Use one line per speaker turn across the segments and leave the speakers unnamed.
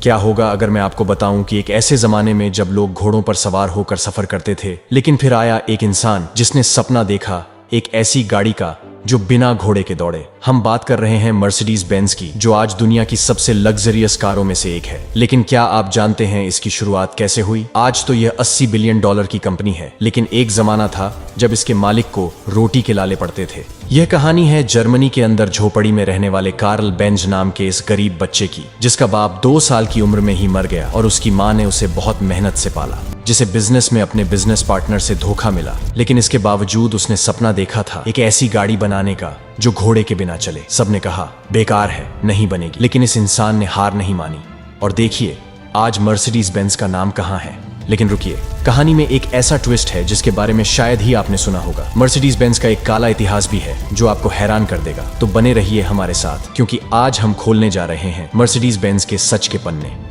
क्या होगा अगर मैं आपको बताऊं कि एक ऐसे जमाने में जब लोग घोड़ों पर सवार होकर सफर करते थे, लेकिन फिर आया एक इंसान जिसने सपना देखा एक ऐसी गाड़ी का जो बिना घोड़े के दौड़े। हम बात कर रहे हैं मर्सिडीज बेंज की, जो आज दुनिया की सबसे लग्जरियस कारों में से एक है। लेकिन क्या आप जानते हैं इसकी शुरुआत कैसे हुई? आज तो यह 80 बिलियन डॉलर की कंपनी है, लेकिन एक जमाना था जब इसके मालिक को रोटी के लाले पड़ते थे। यह कहानी है जर्मनी के अंदर झोपड़ी में रहने वाले कार्ल बेंज नाम के इस गरीब बच्चे की, जिसका बाप 2 साल की उम्र में ही मर गया और उसकी माँ ने उसे बहुत मेहनत से पाला, जिसे बिजनेस में अपने बिजनेस पार्टनर से धोखा मिला। लेकिन इसके बावजूद उसने सपना देखा था एक ऐसी गाड़ी बनाने का जो घोड़े के बिना चले। सबने कहा बेकार है, नहीं बनेगी, लेकिन इस इंसान ने हार नहीं मानी। और देखिए आज मर्सिडीज बेंज का नाम कहाँ है। लेकिन रुकिए, कहानी में एक ऐसा ट्विस्ट है जिसके बारे में शायद ही आपने सुना होगा। मर्सिडीज बेंज का एक काला इतिहास भी है जो आपको हैरान कर देगा। तो बने रहिए हमारे साथ, क्योंकि आज हम खोलने जा रहे हैं मर्सिडीज बेंज के सच के पन्ने।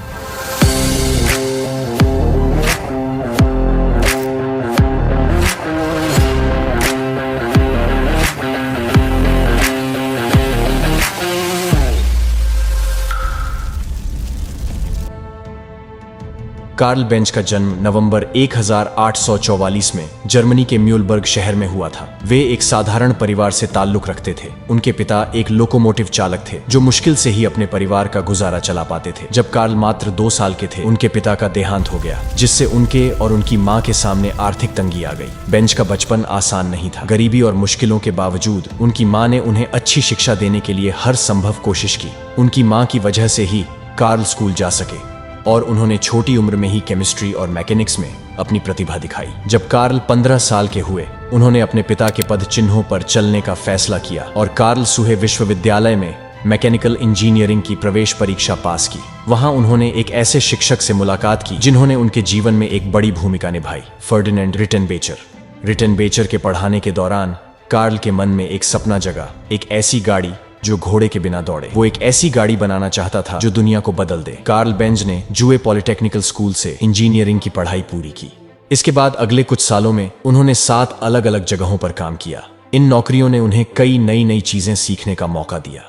कार्ल बेंज का जन्म नवंबर 1844 में जर्मनी के म्यूलबर्ग शहर में हुआ था। वे एक साधारण परिवार से ताल्लुक रखते थे। उनके पिता एक लोकोमोटिव चालक थे जो मुश्किल से ही अपने परिवार का गुजारा चला पाते थे। जब कार्ल मात्र 2 साल के थे, उनके पिता का देहांत हो गया, जिससे उनके और उनकी माँ के सामने आर्थिक तंगी आ गई। बेंज का बचपन आसान नहीं था। गरीबी और मुश्किलों के बावजूद उनकी माँ ने उन्हें अच्छी शिक्षा देने के लिए हर संभव कोशिश की। उनकी माँ की वजह से ही कार्ल स्कूल जा सके और उन्होंने छोटी उम्र में ही केमिस्ट्री और मैकेनिक्स में अपनी प्रतिभा दिखाई। जब कार्ल 15 साल के हुए, उन्होंने अपने पिता के पद चिन्हों पर चलने का फैसला किया और कार्ल सूहे विश्वविद्यालय में मैकेनिकल इंजीनियरिंग की प्रवेश परीक्षा पास की। वहां उन्होंने एक ऐसे शिक्षक से मुलाकात की जिन्होंने उनके जीवन में एक बड़ी भूमिका निभाई, फर्डिनेंड रिटेनबेचर। रिटेनबेचर के पढ़ाने के दौरान कार्ल के मन में एक सपना जगा, एक ऐसी गाड़ी जो घोड़े के बिना दौड़े। वो एक ऐसी गाड़ी बनाना चाहता था जो दुनिया को बदल दे। कार्ल बेंज ने जुए पॉलिटेक्निकल स्कूल से इंजीनियरिंग की पढ़ाई पूरी की। इसके बाद अगले कुछ सालों में उन्होंने 7 अलग अलग जगहों पर काम किया। इन नौकरियों ने उन्हें कई नई चीजें सीखने का मौका दिया।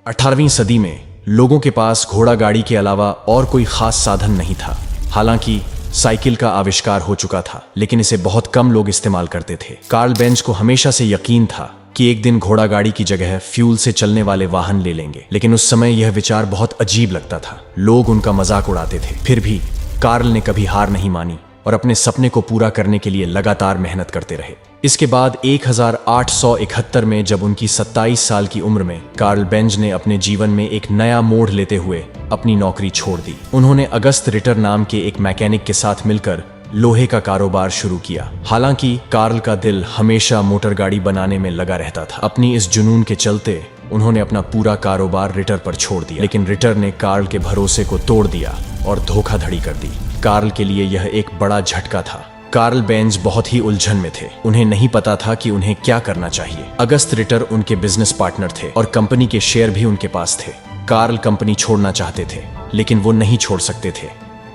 18वीं सदी में लोगों के पास घोड़ा गाड़ी के अलावा और कोई खास साधन नहीं था। हालांकि साइकिल का आविष्कार हो चुका था, लेकिन इसे बहुत कम लोग इस्तेमाल करते थे। कार्ल बेंज को हमेशा से यकीन था कि एक दिन घोड़ा गाड़ी की जगह फ्यूल से चलने वाले वाहन ले लेंगे, लेकिन उस समय यह विचार बहुत अजीब लगता था। लोग उनका मजाक उड़ाते थे। फिर भी कार्ल ने कभी हार नहीं मानी और अपने सपने को पूरा करने के लिए लगातार मेहनत करते रहे। इसके बाद 1871 में जब उनकी 27 साल की उम्र में कार्ल बेंज ने अपने जीवन में एक नया मोड़ लेते हुए अपनी नौकरी छोड़ दी। उन्होंने अगस्त रिटर नाम के एक मैकेनिक के साथ मिलकर लोहे का कारोबार शुरू किया। हालांकि कार्ल का दिल हमेशा मोटर गाड़ी बनाने में लगा रहता था। अपनी इस जुनून के चलते उन्होंने अपना पूरा कारोबार रिटर पर छोड़ दिया, लेकिन रिटर ने कार्ल के भरोसे को तोड़ दिया और धोखाधड़ी कर दी। कार्ल के लिए यह एक बड़ा झटका था। कार्ल बेंज बहुत ही उलझन में थे। उन्हें नहीं पता था कि उन्हें क्या करना चाहिए। अगस्त रिटर उनके बिजनेस पार्टनर थे और कंपनी के शेयर भी उनके पास थे। कार्ल कंपनी छोड़ना चाहते थे, लेकिन वो नहीं छोड़ सकते थे,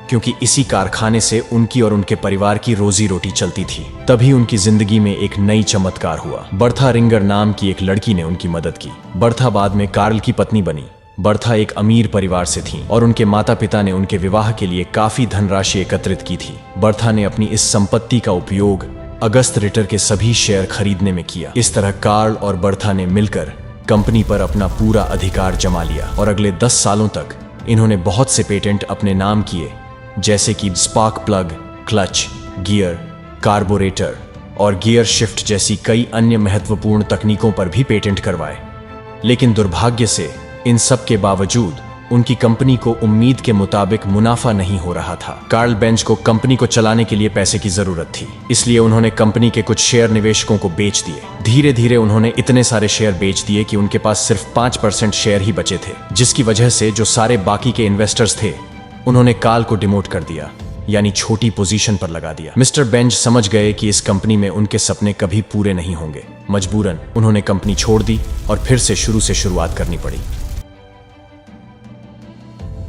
क्योंकि इसी कारखाने से उनकी और उनके परिवार की रोजी रोटी चलती थी। तभी उनकी जिंदगी में एक नई चमत्कार हुआ। बर्था रिंगर नाम की एक लड़की ने उनकी मदद की। बर्था बाद में कार्ल की पत्नी बनी। बर्था एक अमीर परिवार से थी और उनके माता पिता ने उनके विवाह के लिए काफी धनराशि एकत्रित की थी। बर्था ने अपनी इस संपत्ति का उपयोग अगस्त रिटर के सभी शेयर खरीदने में किया। इस तरह कार्ल और बर्था ने मिलकर कंपनी पर अपना पूरा अधिकार जमा लिया और अगले 10 सालों तक इन्होंने बहुत से पेटेंट अपने नाम किए, जैसे कि spark plug, clutch, gear, carburettor और गियर शिफ्ट जैसी कई अन्य महत्वपूर्ण तकनीकों पर भी पेटेंट करवाए। लेकिन दुर्भाग्य से इन सब के बावजूद उनकी कंपनी को उम्मीद के मुताबिक मुनाफा नहीं हो रहा था। कार्ल बेंज को कंपनी को चलाने के लिए पैसे की जरूरत थी, इसलिए उन्होंने कंपनी के कुछ शेयर निवेशकों को बेच दिए। धीरे धीरे उन्होंने इतने सारे शेयर बेच दिए कि उनके पास सिर्फ 5% शेयर ही बचे थे, जिसकी वजह से जो सारे बाकी के इन्वेस्टर्स थे उन्होंने कार्ल को डिमोट कर दिया, यानी छोटी पोजीशन पर लगा दिया। मिस्टर बेंज समझ गए कि इस कंपनी में उनके सपने कभी पूरे नहीं होंगे। मजबूरन उन्होंने कंपनी छोड़ दी और फिर से शुरुआत करनी पड़ी।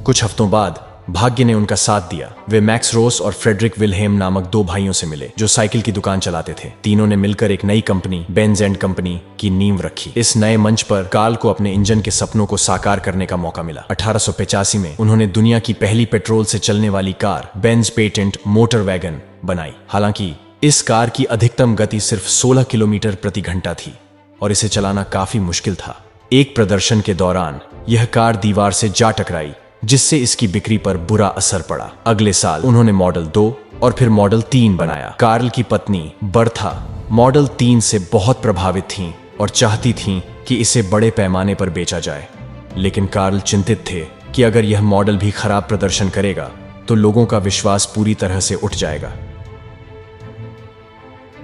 कुछ हफ्तों बाद भाग्य ने उनका साथ दिया। वे मैक्स रोस और फ्रेडरिक विल्हेम नामक दो भाइयों से मिले जो साइकिल की दुकान चलाते थे। तीनों ने मिलकर एक नई कंपनी बेंज एंड कंपनी की नींव रखी। इस नए मंच पर कार्ल को अपने इंजन के सपनों को साकार करने का मौका मिला। 1885 में उन्होंने दुनिया की पहली पेट्रोल से चलने वाली car Benz patent motor wagon बनाई। हालांकि इस कार की अधिकतम गति सिर्फ 16 किलोमीटर प्रति घंटा थी और इसे चलाना काफी मुश्किल था। एक प्रदर्शन के दौरान यह कार दीवार से जा टकराई, जिससे इसकी बिक्री पर बुरा असर पड़ा। अगले साल उन्होंने मॉडल 2 और फिर मॉडल 3 बनाया। कार्ल की पत्नी बर्था मॉडल 3 से बहुत प्रभावित थीं और चाहती थीं कि इसे बड़े पैमाने पर बेचा जाए, लेकिन कार्ल चिंतित थे कि अगर यह मॉडल भी खराब प्रदर्शन करेगा तो लोगों का विश्वास पूरी तरह से उठ जाएगा।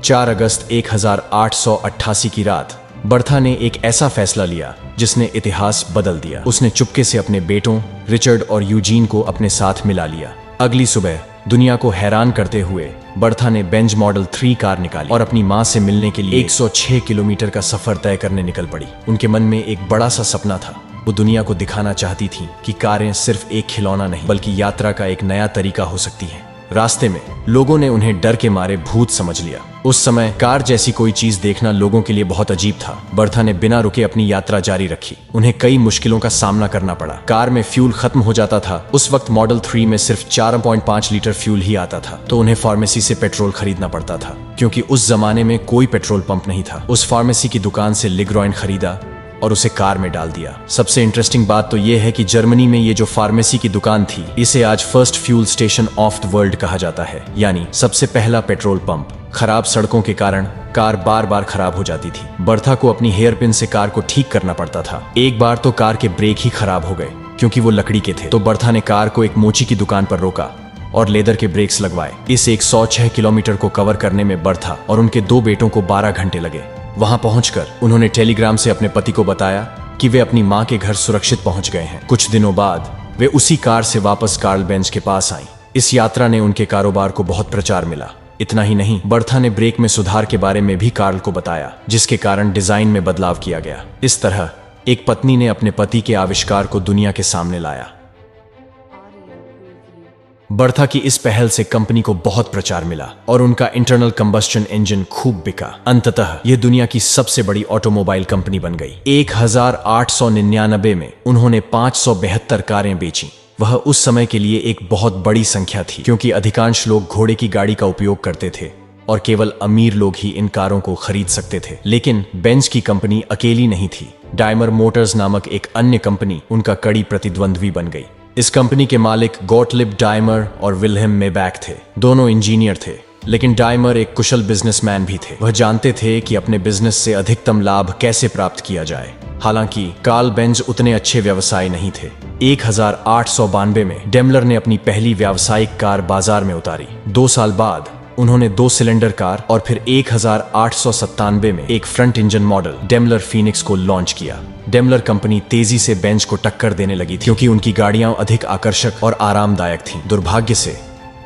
4 अगस्त 1888 की रात बर्था ने एक ऐसा फैसला लिया जिसने इतिहास बदल दिया। उसने चुपके से अपने बेटों रिचर्ड और यूजीन को अपने साथ मिला लिया। अगली सुबह दुनिया को हैरान करते हुए बर्था ने बेंज मॉडल 3 कार निकाली और अपनी मां से मिलने के लिए 106 किलोमीटर का सफर तय करने निकल पड़ी। उनके मन में एक बड़ा सा सपना था। वो दुनिया को दिखाना चाहती थी कि कारें सिर्फ एक खिलौना नहीं बल्कि यात्रा का एक नया तरीका हो सकती हैं। रास्ते में लोगों ने उन्हें डर के मारे भूत समझ लिया। उस समय कार जैसी कोई चीज देखना लोगों के लिए बहुत अजीब था। बर्था ने बिना रुके अपनी यात्रा जारी रखी। उन्हें कई मुश्किलों का सामना करना पड़ा। कार में फ्यूल खत्म हो जाता था। उस वक्त मॉडल 3 में सिर्फ 4.5 लीटर फ्यूल ही आता था, तो उन्हें फार्मेसी से पेट्रोल खरीदना पड़ता था, क्योंकि उस जमाने में कोई पेट्रोल पंप नहीं था। उस फार्मेसी की दुकान से लिग्रॉइन खरीदा और उसे कार में डाल दिया। सबसे इंटरेस्टिंग बात तो यह है कि जर्मनी में ये जो फार्मेसी की दुकान थी, इसे आज first fuel station of the world कहा जाता है, यानी सबसे पहला पेट्रोल पंप। खराब सड़कों के कारण कार बार बार खराब हो जाती थी। बर्था को अपनी हेयर पिन से कार को ठीक करना पड़ता था। एक बार तो कार के ब्रेक ही खराब हो गए क्योंकि वो लकड़ी के थे, तो बर्था ने कार को एक मोची की दुकान पर रोका और लेदर के ब्रेक्स लगवाए। इस 106 किलोमीटर को कवर करने में बर्था और उनके 2 बेटों को 12 घंटे लगे। वहां पहुंचकर उन्होंने टेलीग्राम से अपने पति को बताया कि वे अपनी मां के घर सुरक्षित पहुंच गए हैं। कुछ दिनों बाद वे उसी कार से वापस कार्ल बेंज के पास आईं। इस यात्रा ने उनके कारोबार को बहुत प्रचार मिला। इतना ही नहीं, बर्था ने ब्रेक में सुधार के बारे में भी कार्ल को बताया, जिसके कारण डिजाइन में बदलाव किया गया। इस तरह एक पत्नी ने अपने पति के आविष्कार को दुनिया के सामने लाया। बर्था की इस पहल से कंपनी को बहुत प्रचार मिला और उनका इंटरनल कंबस्शन इंजन खूब बिका। अंततः यह दुनिया की सबसे बड़ी ऑटोमोबाइल कंपनी बन गई। 1899 में उन्होंने 572 कारें बेची। वह उस समय के लिए एक बहुत बड़ी संख्या थी, क्योंकि अधिकांश लोग घोड़े की गाड़ी का उपयोग करते थे और केवल अमीर लोग ही इन कारों को खरीद सकते थे। लेकिन बेंज की कंपनी अकेली नहीं थी। डायमर मोटर्स नामक एक अन्य कंपनी उनका कड़ी प्रतिद्वंद्वी बन गई। इस कंपनी के मालिक गॉटलिब डायमर और विल्हेम मेबैक थे। दोनों इंजीनियर थे, लेकिन डायमर एक कुशल बिजनेसमैन भी थे। वह जानते थे कि अपने बिजनेस से अधिकतम लाभ कैसे प्राप्त किया जाए। हालांकि कार्ल बेंज उतने अच्छे व्यवसायी नहीं थे। 1892 में डेमलर ने अपनी पहली व्यावसायिक कार बाजार में उतारी। 2 साल बाद उन्होंने 2 सिलेंडर कार और फिर 1897 में एक front engine model Daimler Phoenix को लॉन्च किया। डेमलर कंपनी तेजी से बेंज को टक्कर देने लगी थी, क्योंकि उनकी गाड़ियां अधिक आकर्षक और आरामदायक थीं। दुर्भाग्य से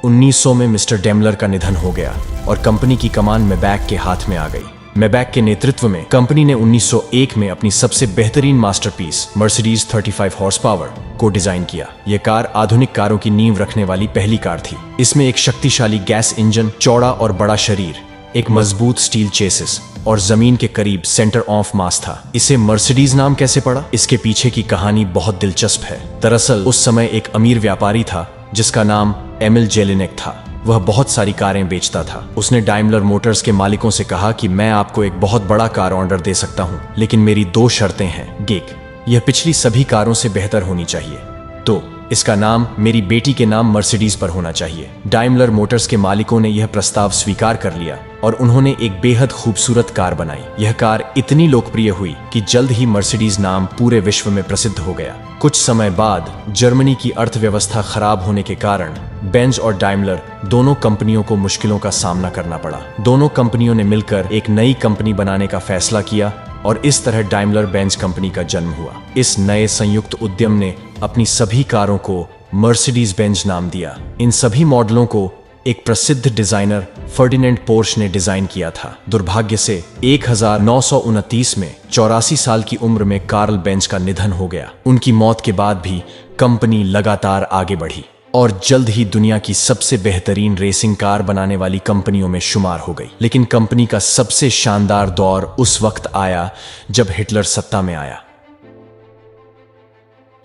1900 में मिस्टर डेमलर का निधन हो गया और कंपनी की कमान मेबैक के हाथ में आ गई। मेबैक के नेतृत्व में कंपनी ने 1901 में अपनी सबसे बेहतरीन मास्टरपीस मर्सिडीज 35 हॉर्स पावर को डिजाइन किया। यह कार आधुनिक कारों की नींव रखने वाली पहली कार थी। इसमें एक शक्तिशाली गैस इंजन, चौड़ा और बड़ा शरीर, एक मजबूत स्टील चेसिस और जमीन के करीब सेंटर ऑफ मास था। इसे मर्सिडीज नाम कैसे पड़ा? इसके पीछे की कहानी बहुत दिलचस्प है। दरअसल उस समय एक अमीर व्यापारी था जिसका नाम एमिल जेलिनेक था। वह बहुत सारी कारें बेचता था। उसने डाइमलर मोटर्स के मालिकों से कहा कि मैं आपको एक बहुत बड़ा कार ऑर्डर दे सकता हूं, लेकिन मेरी 2 शर्तें हैं। गेक, यह पिछली सभी कारों से बेहतर होनी चाहिए। तो इसका नाम मेरी बेटी के नाम मर्सिडीज पर होना चाहिए। डाइमलर मोटर्स के मालिकों ने यह प्रस्ताव स्वीकार कर लिया और उन्होंने एक बेहद खूबसूरत कार बनाई। यह कार इतनी लोकप्रिय हुई कि जल्द ही मर्सिडीज नाम पूरे विश्व में प्रसिद्ध हो गया। कुछ समय बाद जर्मनी की अर्थव्यवस्था खराब होने के कारण बेंज और डाइमलर दोनों कंपनियों को मुश्किलों का सामना करना पड़ा। दोनों कंपनियों ने मिलकर एक नई कंपनी बनाने का फैसला किया और इस तरह डाइमलर बेंज कंपनी का जन्म हुआ। इस नए संयुक्त उद्यम ने अपनी सभी कारों को मर्सिडीज बेंज नाम दिया। इन सभी मॉडलों को एक प्रसिद्ध डिजाइनर फर्डिनेंड पोर्श ने डिजाइन किया था। दुर्भाग्य से 1929 में 84 साल की उम्र में कार्ल बेंज का निधन हो गया। उनकी मौत के बाद भी कंपनी लगातार आगे बढ़ी। और जल्द ही दुनिया की सबसे बेहतरीन रेसिंग कार बनाने वाली कंपनियों में शुमार हो गई। लेकिन कंपनी का सबसे शानदार दौर उस वक्त आया जब हिटलर सत्ता में आया।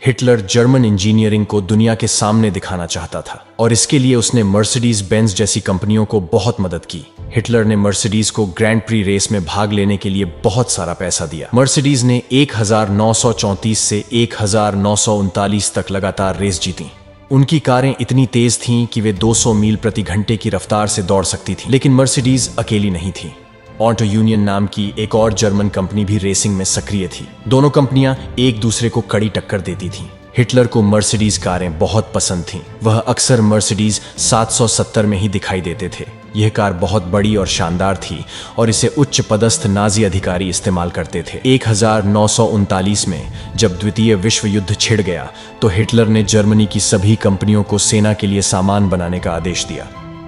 हिटलर जर्मन इंजीनियरिंग को दुनिया के सामने दिखाना चाहता था और इसके लिए उसने मर्सिडीज बेंज जैसी कंपनियों को बहुत मदद की। हिटलर ने मर्सिडीज को ग्रैंड प्री रेस में भाग लेने के लिए बहुत सारा पैसा दिया। मर्सिडीज ने 1934 से 1939 तक लगातार रेस जीती। उनकी कारें इतनी तेज थीं कि वे 200 मील प्रति घंटे की रफ्तार से दौड़ सकती थी। लेकिन मर्सिडीज अकेली नहीं थी। ऑटो यूनियन नाम की एक और जर्मन कंपनी भी रेसिंग में सक्रिय थी। दोनों कंपनियां एक दूसरे को कड़ी टक्कर देती थीं। हिटलर को मर्सिडीज कारें बहुत पसंद थीं। वह अक्सर मर्सिडीज 770 में ही दिखाई देते थे। यह कार बहुत बड़ी और शानदार थी और इसे उच्च पदस्थ नाजी अधिकारी इस्तेमाल करते थे। 1939 में जब द्वितीय विश्व युद्ध छिड़ गया तो हिटलर ने जर्मनी की सभी कंपनियों को सेना के लिए सामान बनाने का आदेश दिया।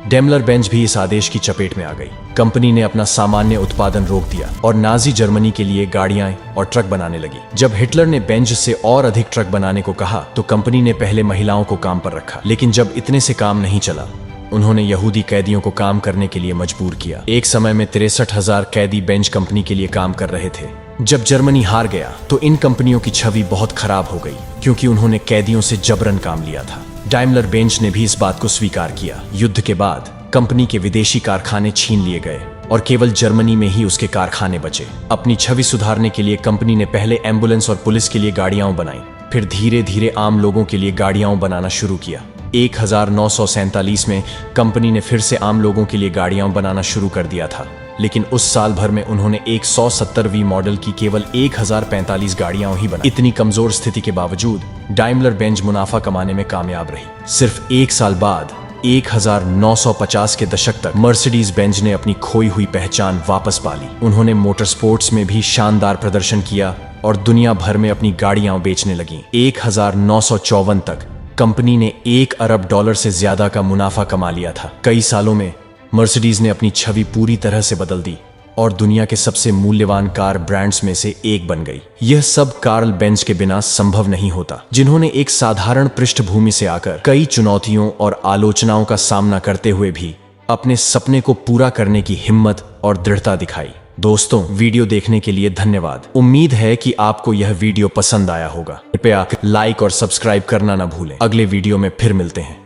डेमलर बेंज भी इस आदेश की चपेट में आ गई। कंपनी ने अपना सामान्य उत्पादन रोक दिया और नाजी जर्मनी के लिए गाड़ियां और ट्रक बनाने लगी। जब हिटलर ने बेंज से और अधिक ट्रक बनाने को कहा तो कंपनी ने पहले महिलाओं को काम पर रखा। लेकिन जब इतने से काम नहीं चला, उन्होंने यहूदी कैदियों को काम करने के लिए मजबूर किया। एक समय में 63,000 कैदी बेंज कंपनी के लिए काम कर रहे थे। जब जर्मनी हार गया तो इन कंपनियों की छवि बहुत खराब हो गई क्योंकि उन्होंने कैदियों से जबरन काम लिया था। डाइमलर बेंज ने भी इस बात को स्वीकार किया। युद्ध के बाद कंपनी के विदेशी कारखाने छीन लिए गए और केवल जर्मनी में ही उसके कारखाने बचे। अपनी छवि सुधारने के लिए कंपनी ने पहले एम्बुलेंस और पुलिस के लिए गाड़ियां बनाई, फिर धीरे धीरे आम लोगों के लिए गाड़ियां बनाना शुरू किया। 1947 में कंपनी ने फिर से आम लोगों के लिए गाड़ियां बनाना शुरू कर दिया था। लेकिन उस साल भर में उन्होंने 170वीं मॉडल की केवल 1045 गाड़ियां ही बनाई। इतनी कमजोर स्थिति के बावजूद डाइमलर बेंज मुनाफा कमाने में कामयाब रही। सिर्फ एक साल बाद 1950 के दशक तक मर्सिडीज बेंज ने अपनी खोई हुई पहचान वापस पा ली। उन्होंने मोटर स्पोर्ट्स में भी शानदार प्रदर्शन किया और दुनिया भर में अपनी गाड़ियां बेचने लगी। 1954 तक कंपनी ने $1 अरब से ज्यादा का मुनाफा कमा लिया था। कई सालों में मर्सिडीज ने अपनी छवि पूरी तरह से बदल दी और दुनिया के सबसे मूल्यवान कार ब्रांड्स में से एक बन गई। यह सब कार्ल बेंज के बिना संभव नहीं होता, जिन्होंने एक साधारण पृष्ठभूमि से आकर कई चुनौतियों और आलोचनाओं का सामना करते हुए भी अपने सपने को पूरा करने की हिम्मत और दृढ़ता दिखाई। दोस्तों, वीडियो देखने के लिए धन्यवाद। उम्मीद है कि आपको यह वीडियो पसंद आया होगा। कृपया लाइक और सब्सक्राइब करना न भूलें। अगले वीडियो में फिर मिलते हैं।